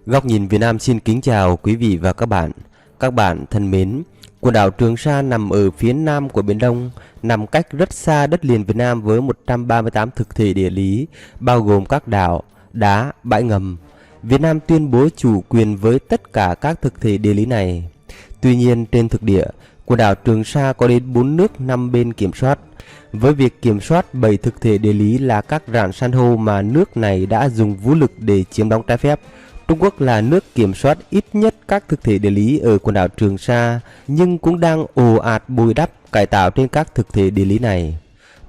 Góc nhìn Việt Nam xin kính chào quý vị và các bạn. Các bạn thân mến, quần đảo Trường Sa nằm ở phía nam của Biển Đông, nằm cách rất xa đất liền Việt Nam với 138 thực thể địa lý, bao gồm các đảo, đá, bãi ngầm. Việt Nam tuyên bố chủ quyền với tất cả các thực thể địa lý này. Tuy nhiên, trên thực địa, quần đảo Trường Sa có đến 4 nước nằm bên kiểm soát. Với việc kiểm soát 7 thực thể địa lý là các rạn san hô mà nước này đã dùng vũ lực để chiếm đóng trái phép, Trung Quốc là nước kiểm soát ít nhất các thực thể địa lý ở quần đảo Trường Sa, nhưng cũng đang ồ ạt bồi đắp, cải tạo trên các thực thể địa lý này.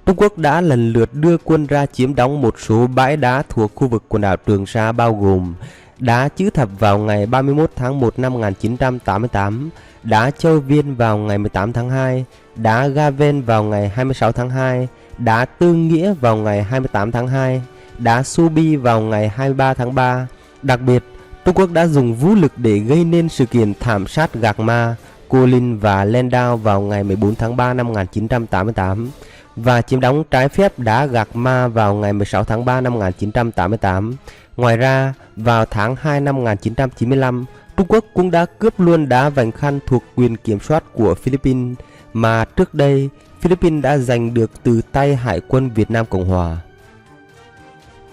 Trung Quốc đã lần lượt đưa quân ra chiếm đóng một số bãi đá thuộc khu vực quần đảo Trường Sa, bao gồm đá Chữ Thập vào ngày 31 tháng 1 năm 1988, đá Châu Viên vào ngày 18 tháng 2, đá Ga Ven vào ngày 26 tháng 2, đá Tư Nghĩa vào ngày 28 tháng 2, đá Subi vào ngày 23 tháng 3. Đặc biệt, Trung Quốc đã dùng vũ lực để gây nên sự kiện thảm sát Gạc Ma, Cô Linh và Landau vào ngày 14 tháng 3 năm 1988 và chiếm đóng trái phép đá Gạc Ma vào ngày 16 tháng 3 năm 1988. Ngoài ra, vào tháng 2 năm 1995, Trung Quốc cũng đã cướp luôn đá Vành Khăn thuộc quyền kiểm soát của Philippines mà trước đây Philippines đã giành được từ tay Hải quân Việt Nam Cộng Hòa.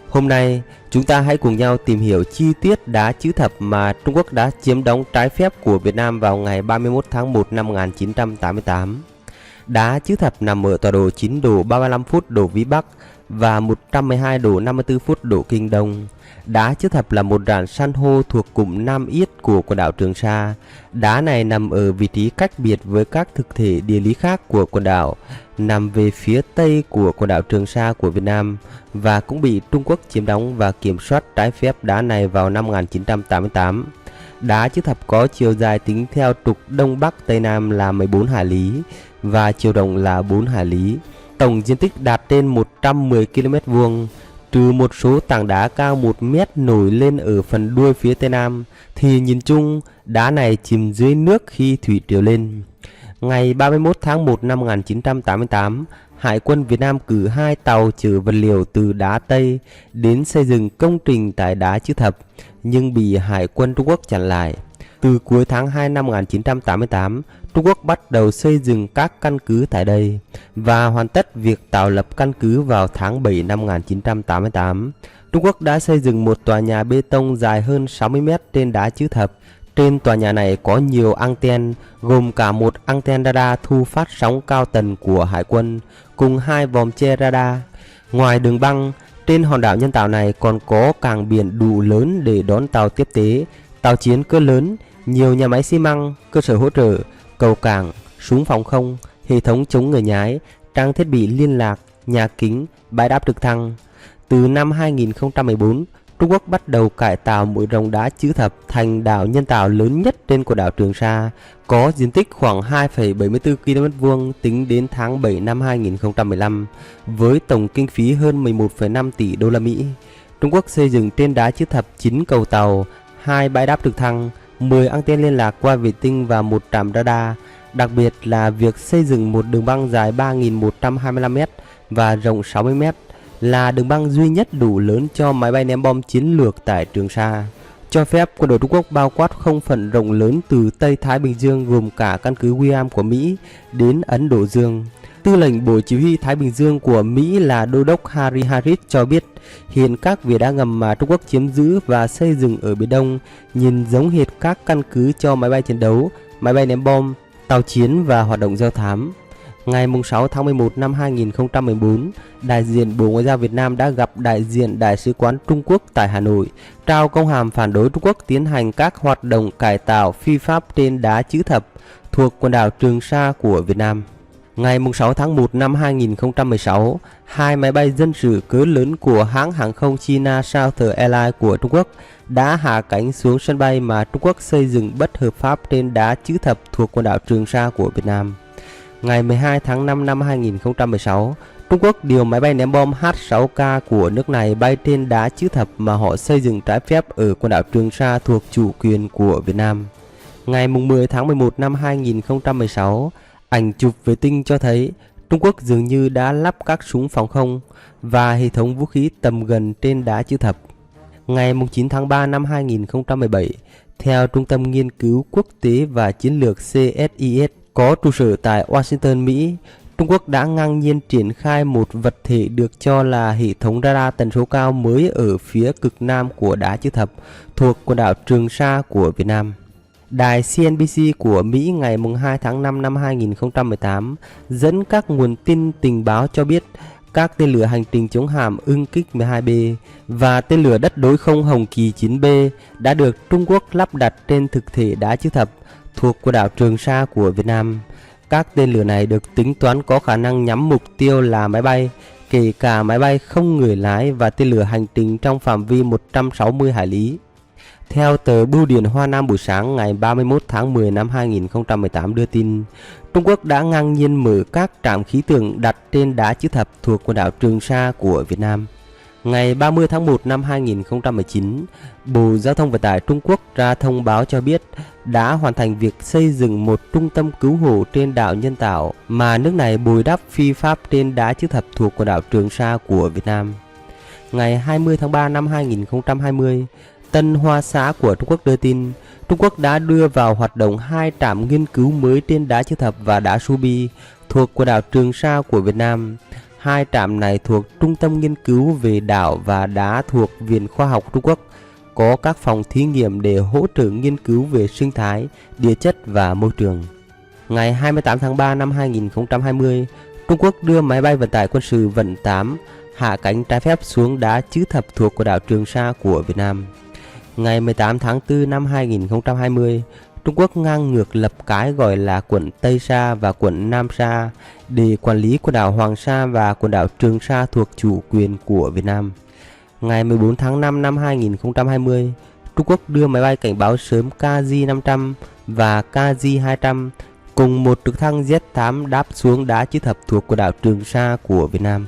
Hôm nay, chúng ta hãy cùng nhau tìm hiểu chi tiết đá Chữ Thập mà Trung Quốc đã chiếm đóng trái phép của Việt Nam vào ngày 31 tháng 1 năm 1988. Đá Chữ Thập nằm ở tọa độ 9 độ 35 phút độ Vĩ Bắc và 112 độ 54 phút độ Kinh Đông. Đá Chữ Thập là một rạn san hô thuộc cụm Nam Yết của quần đảo Trường Sa. Đá này nằm ở vị trí cách biệt với các thực thể địa lý khác của quần đảo, nằm về phía tây của quần đảo Trường Sa của Việt Nam và cũng bị Trung Quốc chiếm đóng và kiểm soát trái phép đá này vào năm 1988. Đá Chữ Thập có chiều dài tính theo trục Đông Bắc Tây Nam là 14 hải lý và chiều rộng là 4 hải lý. Tổng diện tích đạt trên 110 km vuông. Trừ một số tảng đá cao 1 mét nổi lên ở phần đuôi phía tây nam, thì nhìn chung đá này chìm dưới nước khi thủy triều lên. Ngày 31 tháng 1 năm 1988, Hải quân Việt Nam cử 2 tàu chở vật liệu từ đá Tây đến xây dựng công trình tại đá Chữ Thập, nhưng bị Hải quân Trung Quốc chặn lại. Từ cuối tháng 2 năm 1988, Trung Quốc bắt đầu xây dựng các căn cứ tại đây và hoàn tất việc tạo lập căn cứ vào tháng 7 năm 1988. Trung Quốc đã xây dựng một tòa nhà bê tông dài hơn 60 mét trên đá Chữ Thập. Trên tòa nhà này có nhiều anten, gồm cả một anten radar thu phát sóng cao tần của Hải quân cùng 2 vòm che radar. Ngoài đường băng, trên hòn đảo nhân tạo này còn có cảng biển đủ lớn để đón tàu tiếp tế, tàu chiến cỡ lớn, nhiều nhà máy xi măng, cơ sở hỗ trợ, cầu cảng, súng phòng không, hệ thống chống người nhái, trang thiết bị liên lạc, nhà kính, bãi đáp trực thăng. Từ năm 2014, Trung Quốc bắt đầu cải tạo mũi rồng đá Chữ Thập thành đảo nhân tạo lớn nhất trên quần đảo Trường Sa, có diện tích khoảng 2,74 km vuông tính đến tháng 7 năm 2015, với tổng kinh phí hơn 11,5 tỷ đô la Mỹ. Trung Quốc xây dựng trên đá Chữ Thập 9 cầu tàu, 2 bãi đáp trực thăng, 10 anten liên lạc qua vệ tinh và 1 trạm radar. Đặc biệt là việc xây dựng một đường băng dài 3.125 m và rộng 60 m, là đường băng duy nhất đủ lớn cho máy bay ném bom chiến lược tại Trường Sa, cho phép quân đội Trung Quốc bao quát không phận rộng lớn từ Tây Thái Bình Dương gồm cả căn cứ Guam của Mỹ đến Ấn Độ Dương. Tư lệnh Bộ Chỉ huy Thái Bình Dương của Mỹ là Đô đốc Harry Harris cho biết hiện các vỉa đá ngầm mà Trung Quốc chiếm giữ và xây dựng ở Biển Đông nhìn giống hệt các căn cứ cho máy bay chiến đấu, máy bay ném bom, tàu chiến và hoạt động do thám. Ngày 6 tháng 11 năm 2014, đại diện Bộ Ngoại giao Việt Nam đã gặp đại diện Đại sứ quán Trung Quốc tại Hà Nội, trao công hàm phản đối Trung Quốc tiến hành các hoạt động cải tạo phi pháp trên đá Chữ Thập thuộc quần đảo Trường Sa của Việt Nam. Ngày 6 tháng 1 năm 2016, 2 máy bay dân sự cỡ lớn của hãng hàng không China Southern Airlines của Trung Quốc đã hạ cánh xuống sân bay mà Trung Quốc xây dựng bất hợp pháp trên đá Chữ Thập thuộc quần đảo Trường Sa của Việt Nam. Ngày 12 tháng 5 năm 2016, Trung Quốc điều máy bay ném bom H-6K của nước này bay trên đá Chữ Thập mà họ xây dựng trái phép ở quần đảo Trường Sa thuộc chủ quyền của Việt Nam. Ngày 10 tháng 11 năm 2016, ảnh chụp vệ tinh cho thấy Trung Quốc dường như đã lắp các súng phòng không và hệ thống vũ khí tầm gần trên đá Chữ Thập. Ngày 9 tháng 3 năm 2017, theo Trung tâm Nghiên cứu Quốc tế và Chiến lược CSIS có trụ sở tại Washington, Mỹ, Trung Quốc đã ngang nhiên triển khai một vật thể được cho là hệ thống radar tần số cao mới ở phía cực nam của Đá Chữ Thập thuộc quần đảo Trường Sa của Việt Nam. Đài CNBC của Mỹ ngày 2 tháng 5 năm 2018 dẫn các nguồn tin tình báo cho biết các tên lửa hành trình chống hạm Ưng Kích 12B và tên lửa đất đối không Hồng Kỳ 9B đã được Trung Quốc lắp đặt trên thực thể Đá Chữ Thập thuộc quần đảo Trường Sa của Việt Nam. Các tên lửa này được tính toán có khả năng nhắm mục tiêu là máy bay, kể cả máy bay không người lái và tên lửa hành trình trong phạm vi 160 hải lý. Theo tờ Bưu điện Hoa Nam buổi sáng ngày 31 tháng 10 năm 2018 đưa tin, Trung Quốc đã ngang nhiên mở các trạm khí tượng đặt trên Đá Chữ Thập thuộc quần đảo Trường Sa của Việt Nam. Ngày 30 tháng 1 năm 2019, Bộ Giao thông Vận tải Trung Quốc ra thông báo cho biết đã hoàn thành việc xây dựng một trung tâm cứu hộ trên đảo nhân tạo mà nước này bồi đắp phi pháp trên Đá Chữ Thập thuộc quần đảo Trường Sa của Việt Nam. Ngày 20 tháng 3 năm 2020, Tân Hoa Xã của Trung Quốc đưa tin Trung Quốc đã đưa vào hoạt động 2 trạm nghiên cứu mới trên Đá Chữ Thập và Đá Subi thuộc quần đảo Trường Sa của Việt Nam. 2 trạm này thuộc Trung tâm Nghiên cứu về đảo và đá thuộc Viện Khoa học Trung Quốc, có các phòng thí nghiệm để hỗ trợ nghiên cứu về sinh thái, địa chất và môi trường. Ngày 28 tháng 3 năm 2020, Trung Quốc đưa máy bay vận tải quân sự Vận 8 hạ cánh trái phép xuống Đá Chữ Thập thuộc quần đảo Trường Sa của Việt Nam. Ngày 18 tháng 4 năm 2020, Trung Quốc ngang ngược lập cái gọi là quận Tây Sa và quận Nam Sa để quản lý quần đảo Hoàng Sa và quần đảo Trường Sa thuộc chủ quyền của Việt Nam. Ngày 14 tháng 5 năm 2020, Trung Quốc đưa máy bay cảnh báo sớm KZ-500 và KZ-200 cùng một trực thăng Z-8 đáp xuống Đá Chữ Thập thuộc quần đảo Trường Sa của Việt Nam.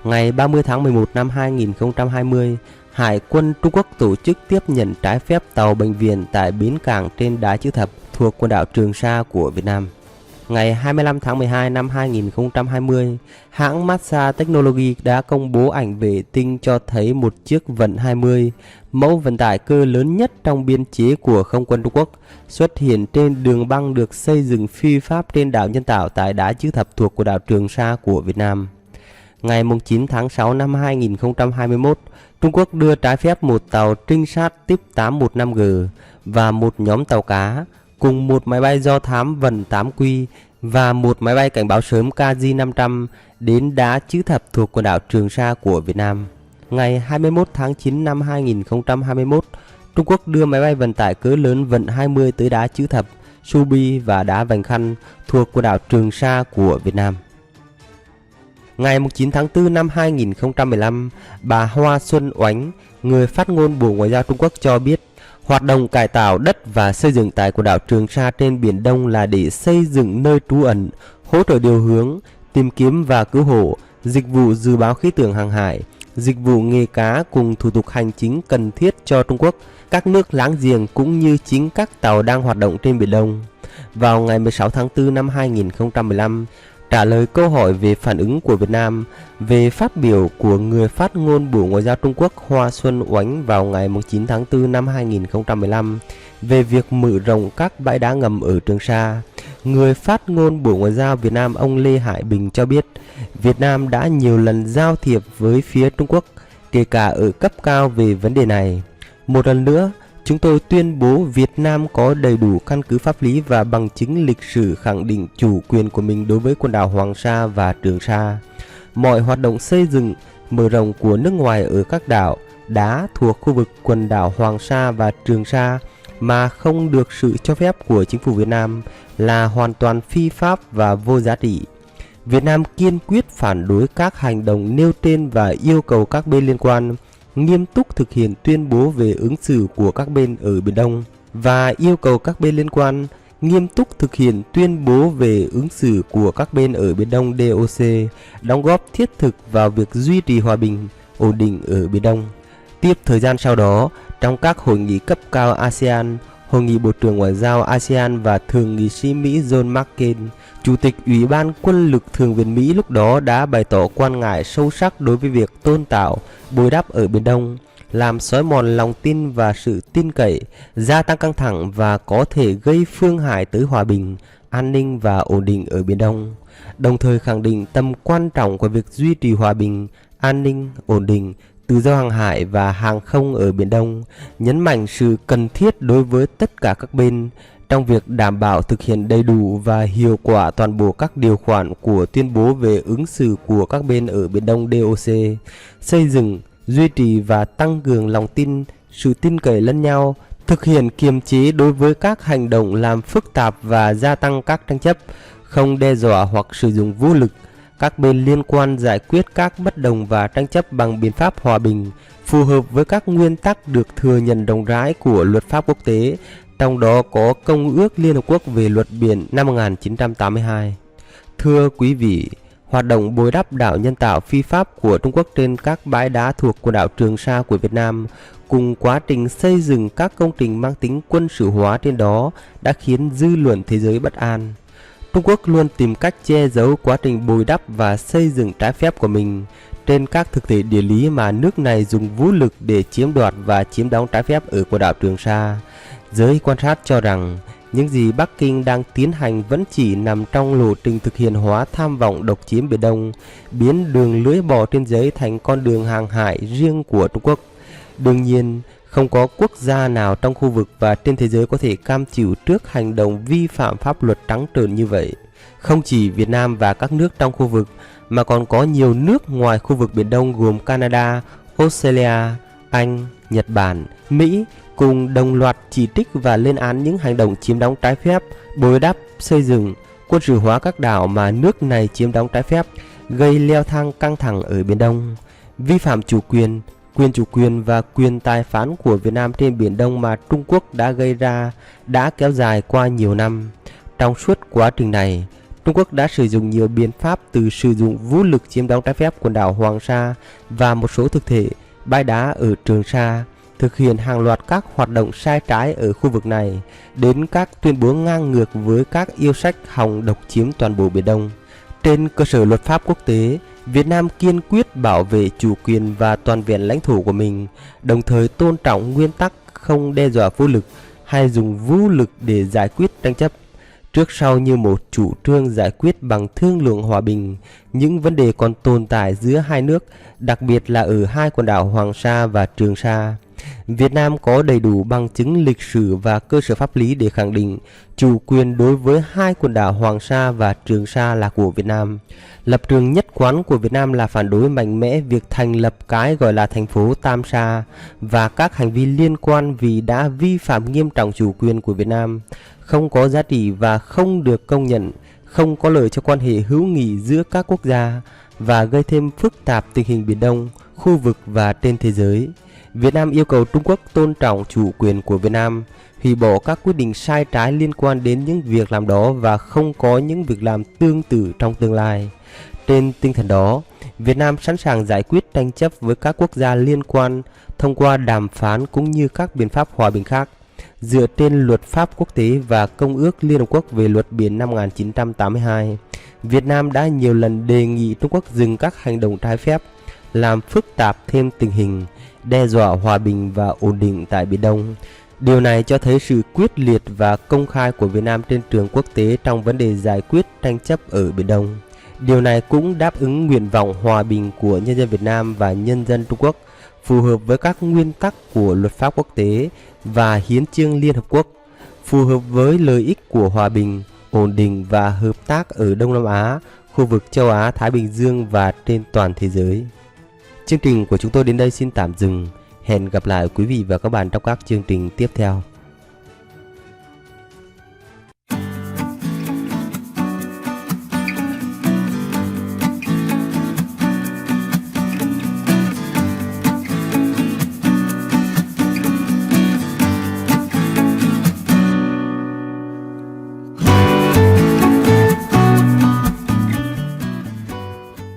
Ngày 30 tháng 11 năm 2020, Hải quân Trung Quốc tổ chức tiếp nhận trái phép tàu bệnh viện tại bến cảng trên Đá Chữ Thập thuộc quần đảo Trường Sa của Việt Nam. Ngày 25 tháng 12 năm 2020, hãng Massa Technology đã công bố ảnh vệ tinh cho thấy một chiếc Vận 20, mẫu vận tải cơ lớn nhất trong biên chế của Không quân Trung Quốc, xuất hiện trên đường băng được xây dựng phi pháp trên đảo nhân tạo tại Đá Chữ Thập thuộc quần đảo Trường Sa của Việt Nam. Ngày 9 tháng 6 năm 2021, Trung Quốc đưa trái phép một tàu trinh sát TIP 815G và một nhóm tàu cá cùng một máy bay do thám Vận 8Q và một máy bay cảnh báo sớm KZ-500 đến Đá Chữ Thập thuộc quần đảo Trường Sa của Việt Nam. Ngày 21 tháng 9 năm 2021, Trung Quốc đưa máy bay vận tải cỡ lớn Vận 20 tới Đá Chữ Thập, Subi và Đá Vành Khăn thuộc quần đảo Trường Sa của Việt Nam. Ngày 9 tháng 4 năm 2015, bà Hoa Xuân Oánh, người phát ngôn Bộ Ngoại giao Trung Quốc cho biết hoạt động cải tạo đất và xây dựng tại quần đảo Trường Sa trên Biển Đông là để xây dựng nơi trú ẩn, hỗ trợ điều hướng, tìm kiếm và cứu hộ, dịch vụ dự báo khí tượng hàng hải, dịch vụ nghề cá cùng thủ tục hành chính cần thiết cho Trung Quốc, các nước láng giềng cũng như chính các tàu đang hoạt động trên Biển Đông. Vào ngày 16 tháng 4 năm 2015, trả lời câu hỏi về phản ứng của Việt Nam về phát biểu của người phát ngôn Bộ Ngoại giao Trung Quốc Hoa Xuân Oánh vào ngày 9 tháng 4 năm 2015 về việc mở rộng các bãi đá ngầm ở Trường Sa, người phát ngôn Bộ Ngoại giao Việt Nam ông Lê Hải Bình cho biết Việt Nam đã nhiều lần giao thiệp với phía Trung Quốc, kể cả ở cấp cao về vấn đề này. Một lần nữa, chúng tôi tuyên bố Việt Nam có đầy đủ căn cứ pháp lý và bằng chứng lịch sử khẳng định chủ quyền của mình đối với quần đảo Hoàng Sa và Trường Sa. Mọi hoạt động xây dựng, mở rộng của nước ngoài ở các đảo, đá thuộc khu vực quần đảo Hoàng Sa và Trường Sa mà không được sự cho phép của chính phủ Việt Nam là hoàn toàn phi pháp và vô giá trị. Việt Nam kiên quyết phản đối các hành động nêu trên và yêu cầu các bên liên quan nghiêm túc thực hiện tuyên bố về ứng xử của các bên ở Biển Đông và yêu cầu các bên liên quan nghiêm túc thực hiện tuyên bố về ứng xử của các bên ở Biển Đông DOC, đóng góp thiết thực vào việc duy trì hòa bình, ổn định ở Biển Đông. Tiếp thời gian sau đó, trong các hội nghị cấp cao ASEAN, Hội nghị Bộ trưởng Ngoại giao ASEAN và Thượng nghị sĩ Mỹ John McCain, Chủ tịch Ủy ban Quân lực Thượng viện Mỹ lúc đó đã bày tỏ quan ngại sâu sắc đối với việc tôn tạo, bồi đắp ở Biển Đông, làm xói mòn lòng tin và sự tin cậy, gia tăng căng thẳng và có thể gây phương hại tới hòa bình, an ninh và ổn định ở Biển Đông, đồng thời khẳng định tầm quan trọng của việc duy trì hòa bình, an ninh, ổn định, tự do hàng hải và hàng không ở Biển Đông, nhấn mạnh sự cần thiết đối với tất cả các bên trong việc đảm bảo thực hiện đầy đủ và hiệu quả toàn bộ các điều khoản của tuyên bố về ứng xử của các bên ở Biển Đông DOC, xây dựng, duy trì và tăng cường lòng tin, sự tin cậy lẫn nhau, thực hiện kiềm chế đối với các hành động làm phức tạp và gia tăng các tranh chấp, không đe dọa hoặc sử dụng vũ lực. Các bên liên quan giải quyết các bất đồng và tranh chấp bằng biện pháp hòa bình, phù hợp với các nguyên tắc được thừa nhận rộng rãi của luật pháp quốc tế, trong đó có Công ước Liên Hợp Quốc về luật biển năm 1982. Thưa quý vị, hoạt động bồi đắp đảo nhân tạo phi pháp của Trung Quốc trên các bãi đá thuộc quần đảo Trường Sa của Việt Nam cùng quá trình xây dựng các công trình mang tính quân sự hóa trên đó đã khiến dư luận thế giới bất an. Trung Quốc luôn tìm cách che giấu quá trình bồi đắp và xây dựng trái phép của mình trên các thực thể địa lý mà nước này dùng vũ lực để chiếm đoạt và chiếm đóng trái phép ở quần đảo Trường Sa. Giới quan sát cho rằng những gì Bắc Kinh đang tiến hành vẫn chỉ nằm trong lộ trình thực hiện hóa tham vọng độc chiếm Biển Đông, biến đường lưỡi bò trên giấy thành con đường hàng hải riêng của Trung Quốc. Đương nhiên, không có quốc gia nào trong khu vực và trên thế giới có thể cam chịu trước hành động vi phạm pháp luật trắng trợn như vậy. Không chỉ Việt Nam và các nước trong khu vực, mà còn có nhiều nước ngoài khu vực Biển Đông gồm Canada, Australia, Anh, Nhật Bản, Mỹ cùng đồng loạt chỉ trích và lên án những hành động chiếm đóng trái phép, bồi đắp, xây dựng, quân sự hóa các đảo mà nước này chiếm đóng trái phép, gây leo thang căng thẳng ở Biển Đông, vi phạm chủ quyền, quyền chủ quyền và quyền tài phán của Việt Nam trên Biển Đông mà Trung Quốc đã gây ra đã kéo dài qua nhiều năm. Trong suốt quá trình này, Trung Quốc đã sử dụng nhiều biện pháp từ sử dụng vũ lực chiếm đóng trái phép quần đảo Hoàng Sa và một số thực thể bãi đá ở Trường Sa, thực hiện hàng loạt các hoạt động sai trái ở khu vực này, đến các tuyên bố ngang ngược với các yêu sách hòng độc chiếm toàn bộ Biển Đông. Trên cơ sở luật pháp quốc tế, Việt Nam kiên quyết bảo vệ chủ quyền và toàn vẹn lãnh thổ của mình, đồng thời tôn trọng nguyên tắc không đe dọa vũ lực hay dùng vũ lực để giải quyết tranh chấp. Trước sau như một chủ trương giải quyết bằng thương lượng hòa bình những vấn đề còn tồn tại giữa hai nước, đặc biệt là ở hai quần đảo Hoàng Sa và Trường Sa. Việt Nam có đầy đủ bằng chứng lịch sử và cơ sở pháp lý để khẳng định chủ quyền đối với hai quần đảo Hoàng Sa và Trường Sa là của Việt Nam. Lập trường nhất quán của Việt Nam là phản đối mạnh mẽ việc thành lập cái gọi là thành phố Tam Sa và các hành vi liên quan vì đã vi phạm nghiêm trọng chủ quyền của Việt Nam, không có giá trị và không được công nhận, không có lợi cho quan hệ hữu nghị giữa các quốc gia và gây thêm phức tạp tình hình Biển Đông, khu vực và trên thế giới. Việt Nam yêu cầu Trung Quốc tôn trọng chủ quyền của Việt Nam, hủy bỏ các quyết định sai trái liên quan đến những việc làm đó và không có những việc làm tương tự trong tương lai. Trên tinh thần đó, Việt Nam sẵn sàng giải quyết tranh chấp với các quốc gia liên quan thông qua đàm phán cũng như các biện pháp hòa bình khác, dựa trên luật pháp quốc tế và Công ước Liên Hợp Quốc về luật biển năm 1982. Việt Nam đã nhiều lần đề nghị Trung Quốc dừng các hành động trái phép, làm phức tạp thêm tình hình, đe dọa hòa bình và ổn định tại Biển Đông. Điều này cho thấy sự quyết liệt và công khai của Việt Nam trên trường quốc tế trong vấn đề giải quyết tranh chấp ở Biển Đông. Điều này cũng đáp ứng nguyện vọng hòa bình của nhân dân Việt Nam và nhân dân Trung Quốc, phù hợp với các nguyên tắc của luật pháp quốc tế và hiến chương Liên Hợp Quốc, phù hợp với lợi ích của hòa bình, ổn định và hợp tác ở Đông Nam Á, khu vực châu Á, Thái Bình Dương và trên toàn thế giới. Chương trình của chúng tôi đến đây xin tạm dừng. Hẹn gặp lại quý vị và các bạn trong các chương trình tiếp theo.